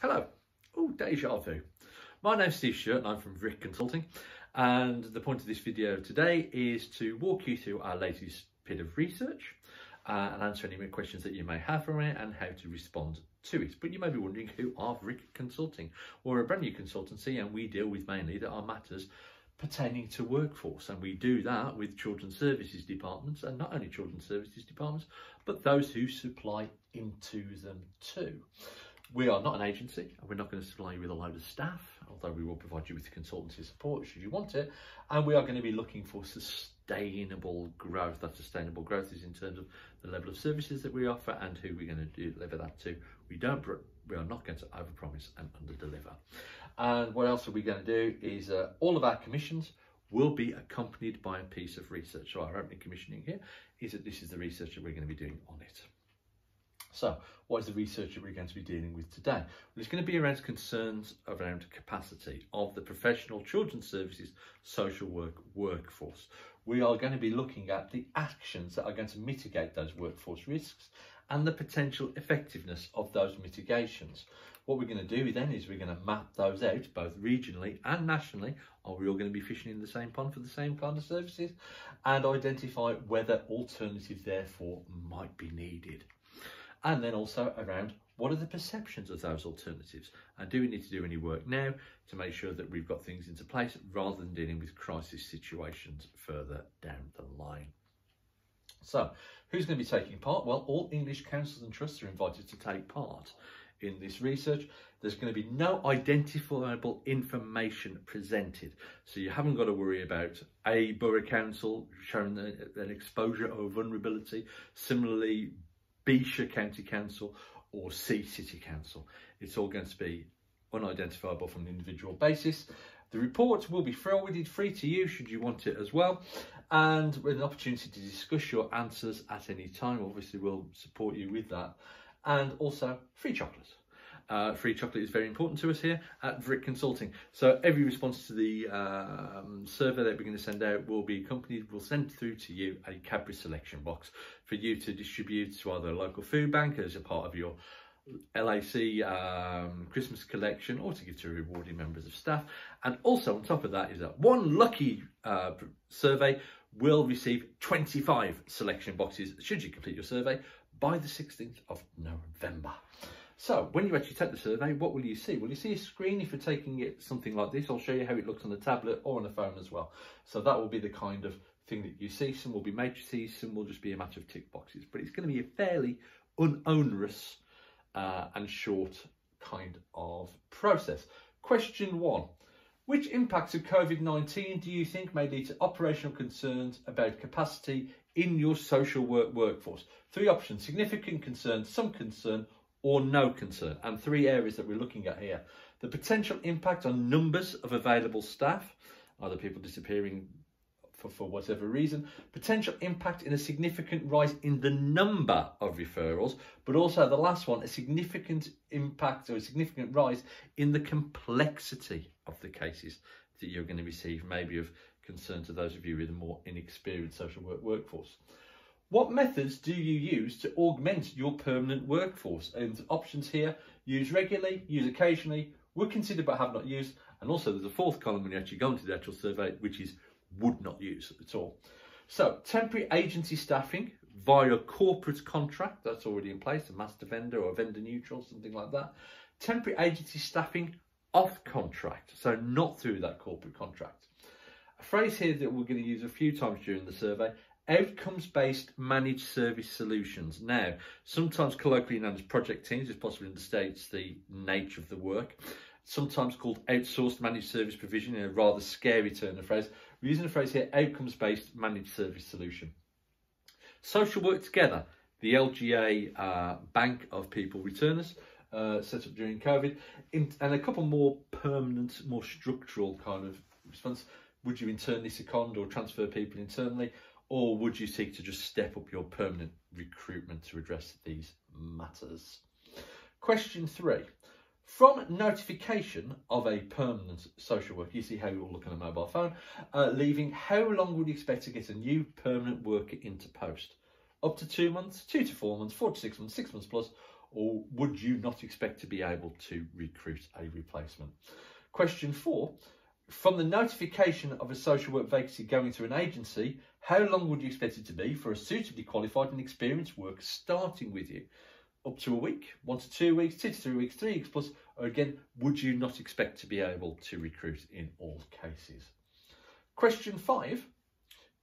Hello. Oh, deja vu. My name's Steve Shirt and I'm from Vric Consulting, and the point of this video today is to walk you through our latest bit of research and answer any questions that you may have from it and how to respond to it. But you may be wondering, who are Vric Consulting? We're a brand new consultancy and we deal with mainly that are matters pertaining to workforce, and we do that with children's services departments, and not only children's services departments but those who supply into them too. We are not an agency and we're not going to supply you with a load of staff, although we will provide you with consultancy support should you want it. And we are going to be looking for sustainable growth. That sustainable growth is in terms of the level of services that we offer and who we're going to deliver that to. We are not going to overpromise and underdeliver. And what else are we going to do is all of our commissions will be accompanied by a piece of research. So our opening commissioning here is that this is the research that we're going to be doing on it. So what is the research that we're going to be dealing with today? Well, it's going to be around concerns around capacity of the professional children's services social work workforce. We are going to be looking at the actions that are going to mitigate those workforce risks and the potential effectiveness of those mitigations. What we're going to do then is we're going to map those out both regionally and nationally. Are we all going to be fishing in the same pond for the same kind of services? And identify whether alternatives therefore might be needed. And then also around what are the perceptions of those alternatives, and do we need to do any work now to make sure that we've got things into place rather than dealing with crisis situations further down the line. So who's going to be taking part? Well, all English councils and trusts are invited to take part in this research. There's going to be no identifiable information presented, so you haven't got to worry about a borough council showing an exposure or vulnerability. Similarly, B County Council or C City Council. It's all going to be unidentifiable from an individual basis. The report will be forwarded free to you should you want it as well, and with an opportunity to discuss your answers at any time. Obviously we'll support you with that, and also free chocolate. Free chocolate is very important to us here at Vric Consulting. So every response to the survey that we're going to send out will be accompanied. We'll send through to you a Cadbury selection box for you to distribute to either a local food bank as a part of your LAC Christmas collection, or to give to rewarding members of staff. And also on top of that is that one lucky survey will receive 25 selection boxes should you complete your survey by the 16th of November. So when you actually take the survey, what will you see? Well, you see a screen if you're taking it something like this. I'll show you how it looks on the tablet or on the phone as well. So that will be the kind of thing that you see. Some will be matrices, some will just be a matter of tick boxes. But it's going to be a fairly unonerous and short kind of process. Question 1. Which impacts of COVID-19 do you think may lead to operational concerns about capacity in your social work workforce? 3 options: significant concern, some concern, or no concern. And 3 areas that we're looking at here: the potential impact on numbers of available staff, either people disappearing for whatever reason, potential impact in a significant rise in the number of referrals, but also the last one, a significant impact or a significant rise in the complexity of the cases that you're going to receive, maybe of concern to those of you with a more inexperienced social work workforce. What methods do you use to augment your permanent workforce? And options here: use regularly, use occasionally, would consider but have not used. And also there's a 4th column when you actually go into the actual survey, which is would not use at all. So temporary agency staffing via corporate contract, that's already in place, a master vendor or a vendor neutral, something like that. Temporary agency staffing off contract, so not through that corporate contract. A phrase here that we're going to use a few times during the survey: outcomes-based managed service solutions. Now, sometimes colloquially known as project teams, if possible understates the nature of the work. Sometimes called outsourced managed service provision, in a rather scary turn of phrase. We're using the phrase here, outcomes-based managed service solution. Social Work Together, the LGA bank of people returners, set up during COVID, and a couple more permanent, more structural kind of response. Would you internally second or transfer people internally? Or would you seek to just step up your permanent recruitment to address these matters? Question 3. From notification of a permanent social worker, you see how you all look on a mobile phone, leaving, how long would you expect to get a new permanent worker into post? Up to 2 months, 2 to 4 months, 4 to 6 months, 6 months plus, or would you not expect to be able to recruit a replacement? Question 4, from the notification of a social work vacancy going to an agency, how long would you expect it to be for a suitably qualified and experienced worker starting with you? Up to a week, 1 to 2 weeks, 2 to 3 weeks, 3 weeks plus, or again, would you not expect to be able to recruit in all cases? Question 5,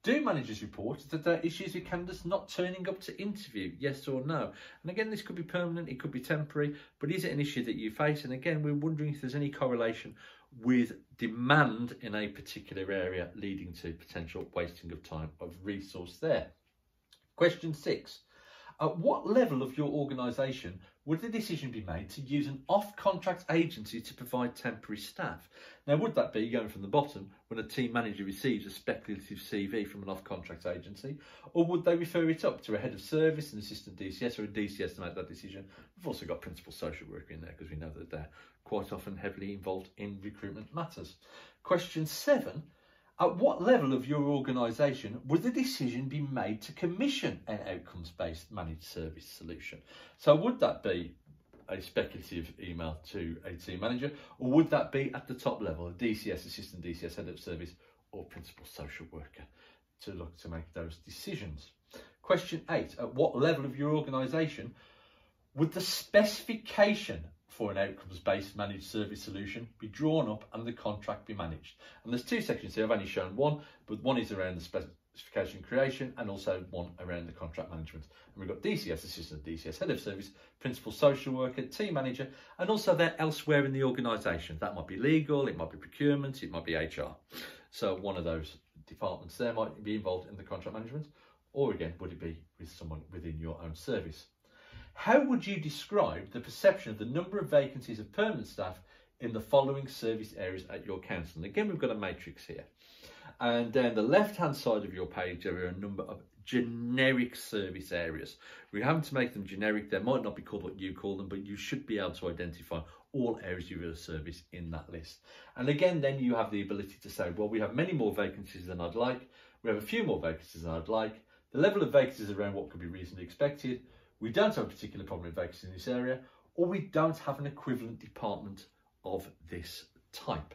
do managers report that there are issues with candidates not turning up to interview, yes or no? And again, this could be permanent, it could be temporary, but is it an issue that you face? And again, we're wondering if there's any correlation with demand in a particular area leading to potential wasting of time of resource there. Question 6, at what level of your organisation would the decision be made to use an off-contract agency to provide temporary staff? Now, would that be going from the bottom when a team manager receives a speculative CV from an off-contract agency, or would they refer it up to a head of service, an assistant DCS, or a DCS to make that decision? We've also got principal social worker in there because we know that they're quite often heavily involved in recruitment matters. Question 7, at what level of your organisation would the decision be made to commission an outcomes-based managed service solution? So would that be a speculative email to a team manager, or would that be at the top level, a DCS, assistant DCS, head of service, or principal social worker to look to make those decisions? Question 8, at what level of your organisation would the specification for an outcomes-based managed service solution be drawn up and the contract be managed? And there's 2 sections here, I've only shown one, but one is around the specification creation and also one around the contract management. And we've got DCS, assistant DCS, head of service, principal social worker, team manager, and also they're elsewhere in the organisation. That might be legal, it might be procurement, it might be HR. So one of those departments there might be involved in the contract management, or again, would it be with someone within your own service? How would you describe the perception of the number of vacancies of permanent staff in the following service areas at your council? And again, we've got a matrix here. And down the left-hand side of your page, there are a number of generic service areas. We're having to make them generic. They might not be called what you call them, but you should be able to identify all areas of your service in that list. And again, then you have the ability to say, well, we have many more vacancies than I'd like. We have a few more vacancies than I'd like. The level of vacancies around what could be reasonably expected. We don't have a particular problem with vacancies in this area, or we don't have an equivalent department of this type.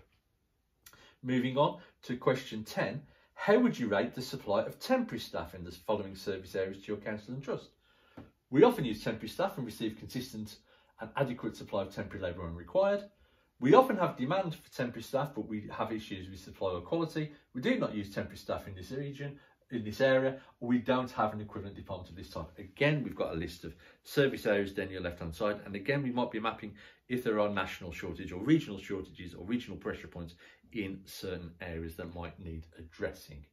Moving on to question 10, how would you rate the supply of temporary staff in the following service areas to your council and trust? We often use temporary staff and receive consistent and adequate supply of temporary labour when required. We often have demand for temporary staff, but we have issues with supply or quality. We do not use temporary staff in this region, in this area, or we don't have an equivalent department of this type. Again, we've got a list of service areas down your left-hand side, and again, we might be mapping if there are national shortage or regional shortages or regional pressure points in certain areas that might need addressing.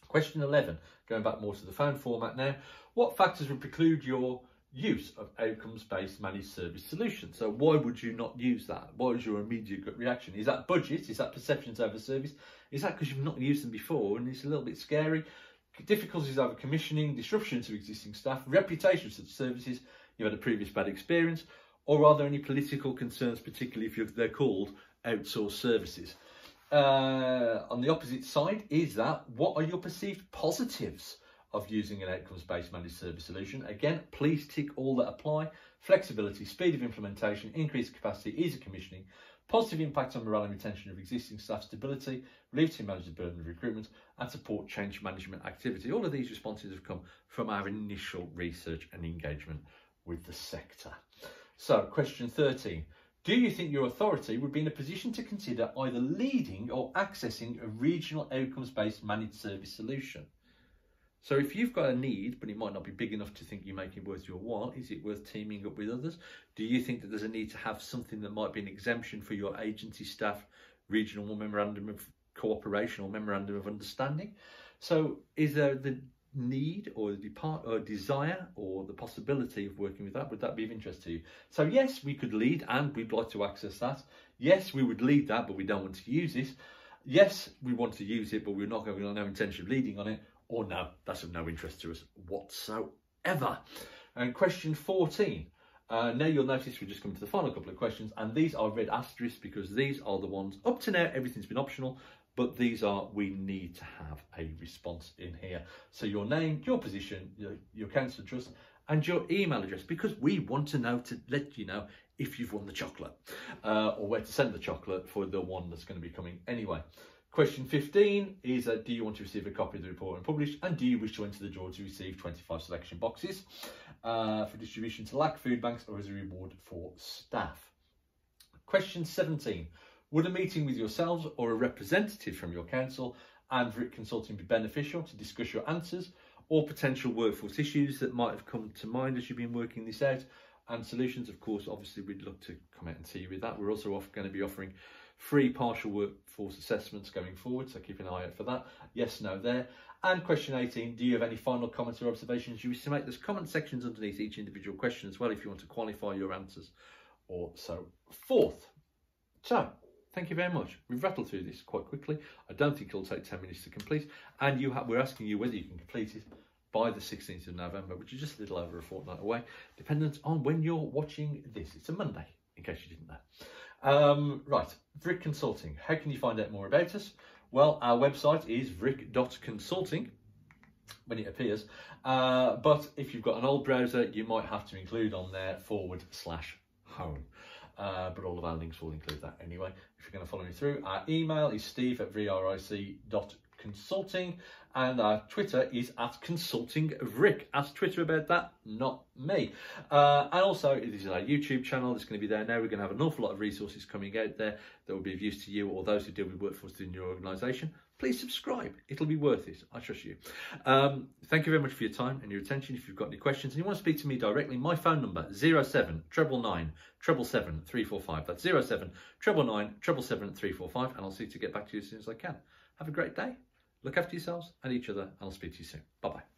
Question 11, going back more to the phone format now, what factors would preclude your use of outcomes-based managed service solutions? So why would you not use that? What is your immediate gut reaction? Is that budget? Is that perceptions over service? Is that because you've not used them before and it's a little bit scary? Difficulties over commissioning, disruption to existing staff, reputation of such services, you've had a previous bad experience, or are there any political concerns, particularly if they're called outsourced services? On the opposite side is that, what are your perceived positives of using an outcomes-based managed service solution? Again, please tick all that apply. Flexibility, speed of implementation, increased capacity, ease of commissioning, positive impact on morale and retention of existing staff, stability, relief team managers' burden of recruitment, and support change management activity. All of these responses have come from our initial research and engagement with the sector. So, question 13. Do you think your authority would be in a position to consider either leading or accessing a regional outcomes-based managed service solution? So if you've got a need, but it might not be big enough to think you make it worth your while, is it worth teaming up with others? Do you think that there's a need to have something that might be an exemption for your agency staff, regional memorandum of cooperation or memorandum of understanding? So is there the need or the desire or the possibility of working with that? Would that be of interest to you? So yes, we could lead and we'd like to access that. Yes, we would lead that, but we don't want to use it. Yes, we want to use it, but we're not going to have no intention of leading on it. Or no, that's of no interest to us whatsoever. And question 14. Now you'll notice we're just coming to the final couple of questions, and these are red asterisks because these are the ones, up to now everything's been optional, but these are, we need to have a response in here. So your name, your position, your council trust, and your email address, because we want to know, to let you know if you've won the chocolate, or where to send the chocolate for the one that's going to be coming anyway. Question 15 is, do you want to receive a copy of the report and published, and do you wish to enter the draw to receive 25 selection boxes for distribution to LAC food banks or as a reward for staff? Question 17, would a meeting with yourselves or a representative from your council and Vric Consulting be beneficial to discuss your answers or potential workforce issues that might have come to mind as you've been working this out, and solutions? Of course, obviously we'd love to come out and see you with that. We're also going to be offering free partial workforce assessments going forward, so keep an eye out for that. Yes, no there. And question 18, do you have any final comments or observations you wish to make? There's comment sections underneath each individual question as well if you want to qualify your answers or so forth. So, thank you very much. We've rattled through this quite quickly. I don't think it'll take 10 minutes to complete, and we're asking you whether you can complete it by the 16th of November, which is just a little over a fortnight away, dependent on when you're watching this. It's a Monday, in case you didn't know. Right, Vric Consulting. How can you find out more about us? Well, our website is vric.consulting when it appears, but if you've got an old browser, you might have to include on there /home. But all of our links will include that anyway, if you're going to follow me through. Our email is steve@vric.consulting, and our Twitter is @consultingvric. Ask Twitter about that, not me. And also, this is our YouTube channel. It's going to be there now. We're going to have an awful lot of resources coming out there that will be of use to you or those who deal with workforce in your organisation. Please subscribe. It'll be worth it. I trust you. Thank you very much for your time and your attention. If you've got any questions and you want to speak to me directly, my phone number 07999 777 345. That's 07999 777 345, and I'll see to get back to you as soon as I can. Have a great day. Look after yourselves and each other, and I'll speak to you soon. Bye-bye.